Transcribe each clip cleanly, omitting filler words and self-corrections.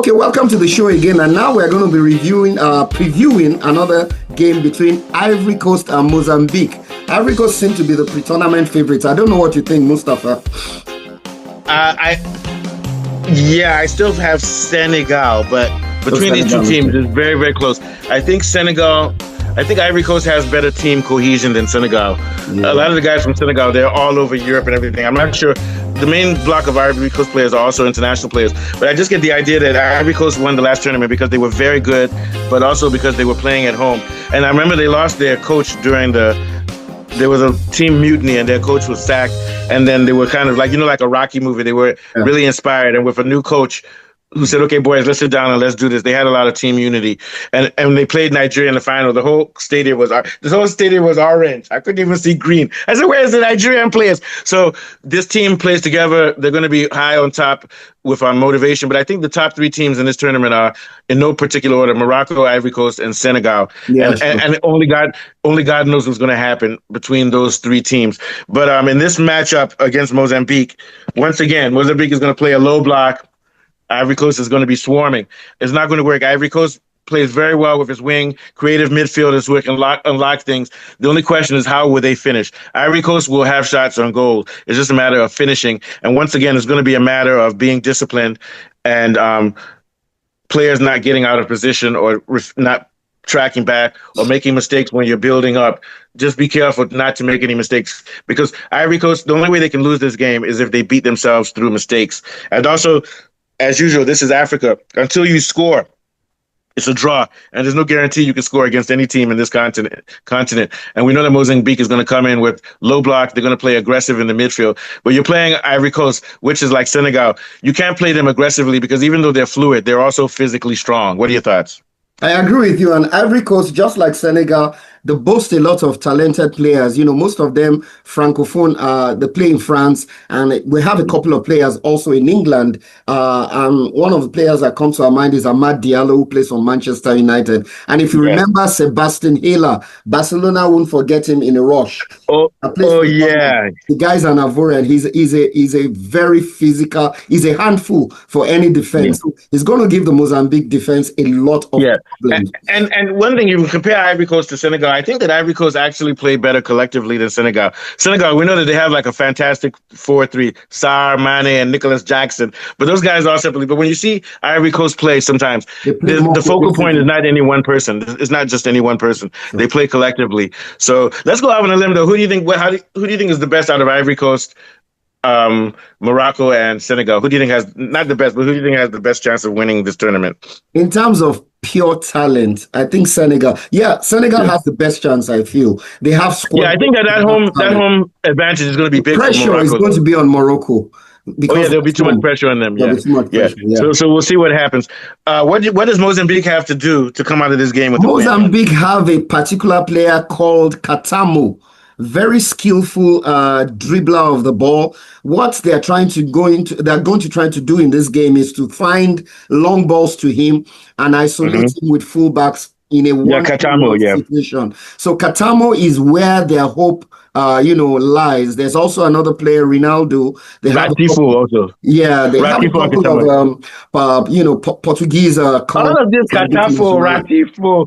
Okay, welcome to the show again, and now we're going to be previewing another game between Ivory Coast and Mozambique. Ivory Coast seem to be the pre-tournament favorites. I don't know what you think, Mustafa. I still have Senegal, but between these two teams, it's very, very close. I think Ivory Coast has better team cohesion than Senegal. Yeah. A lot of the guys from Senegal, they're all over Europe and everything. I'm not sure. The main block of Ivory Coast players are also international players. But I just get the idea that Ivory Coast won the last tournament because they were very good, but also because they were playing at home. And I remember they lost their coach there was a team mutiny and their coach was sacked. And then they were kind of like a Rocky movie. They were really inspired. And with a new coach who said, okay, boys, let's sit down and let's do this. They had a lot of team unity. And they played Nigeria in the final. The whole stadium was orange. I couldn't even see green. I said, where's the Nigerian players? So this team plays together. They're going to be high on top with our motivation. But I think the top three teams in this tournament are, in no particular order, Morocco, Ivory Coast, and Senegal. Yeah, and only God knows what's going to happen between those three teams. But in this matchup against Mozambique, once again, Mozambique is going to play a low block. Ivory Coast is going to be swarming. It's not going to work. Ivory Coast plays very well with his wing, creative midfielders who can unlock things. The only question is, how will they finish? Ivory Coast will have shots on goal. It's just a matter of finishing. And once again, it's going to be a matter of being disciplined and players not getting out of position or not tracking back or making mistakes when you're building up. Just be careful not to make any mistakes, because Ivory Coast, the only way they can lose this game is if they beat themselves through mistakes. And also, as usual, this is Africa. Until you score, it's a draw, and there's no guarantee you can score against any team in this continent. And we know that Mozambique is going to come in with low block. They're going to play aggressive in the midfield. But you're playing Ivory Coast, which is like Senegal. You can't play them aggressively because even though they're fluid, they're also physically strong. What are your thoughts? I agree with you. And Ivory Coast, just like Senegal, they boast a lot of talented players. Most of them francophone. They play in France, and we have a couple of players also in England. And one of the players that comes to our mind is Amad Diallo, who plays for Manchester United. And if you remember Sebastian Haller, Barcelona won't forget him in a rush. Yeah. The guy's an Ivorian. He's a very physical. He's a handful for any defense. So he's going to give the Mozambique defense a lot of problems. And one thing, you compare Ivory Coast to Senegal, I think that Ivory Coast actually played better collectively than Senegal. Senegal, we know that they have like a fantastic 4-3, Sarr, Mane, and Nicholas Jackson. But those guys are separately. But when you see Ivory Coast play, sometimes the focal point is not any one person. It's not just any one person. Sure. They play collectively. So let's go out on a limb, though. Who do you think is the best out of Ivory Coast, Morocco, and Senegal? Who do you think has, not the best, but who do you think has the best chance of winning this tournament? In terms of pure talent, I think Senegal. Yeah, Senegal has the best chance, I feel. They have squad. Yeah, I think that home advantage is going to be big. Pressure is going to be on Morocco. There'll be too much pressure on them. There'll be too much pressure, So we'll see what happens. What does Mozambique have to do to come out of this game with Mozambique have a particular player called Katamo. Very skillful dribbler of the ball. What they're going to try to do in this game is to find long balls to him and isolate him with fullbacks in a one-on-one situation. So Katamo is where their hope lies. There's also another player, Ronaldo. They have also. Yeah, they have a couple of Portuguese. All of this Katafo, Ratifo.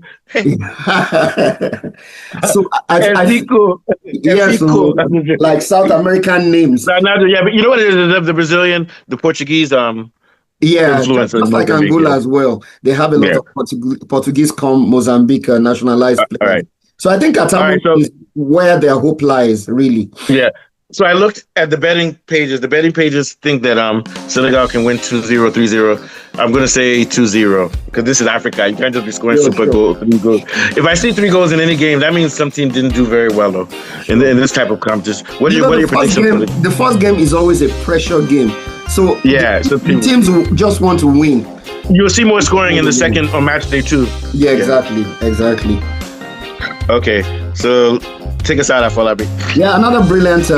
So like South American names. But you know what it is? The Brazilian, the Portuguese. Just like Angola as well. They have a lot of Portuguese Mozambique nationalized players. All right. So I think Katamo is where their hope lies, really. Yeah. So I looked at the betting pages. The betting pages think that Senegal can win 2-0, 3-0. I'm going to say 2-0 because this is Africa. You can't just be scoring goals. If I see 3 goals in any game, that means some team didn't do very well, though, in this type of competition. What are your predictions? The first game is always a pressure game. So the teams will just want to win. You'll see more scoring in the second or match day 2. Yeah, exactly. Okay, so take us out, Afolabi. Yeah, another brilliant show.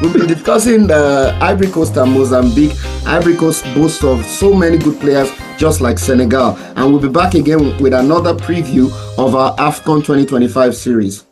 We'll be discussing Ivory Coast and Mozambique. Ivory Coast boasts of so many good players, just like Senegal. And we'll be back again with another preview of our AFCON 2025 series.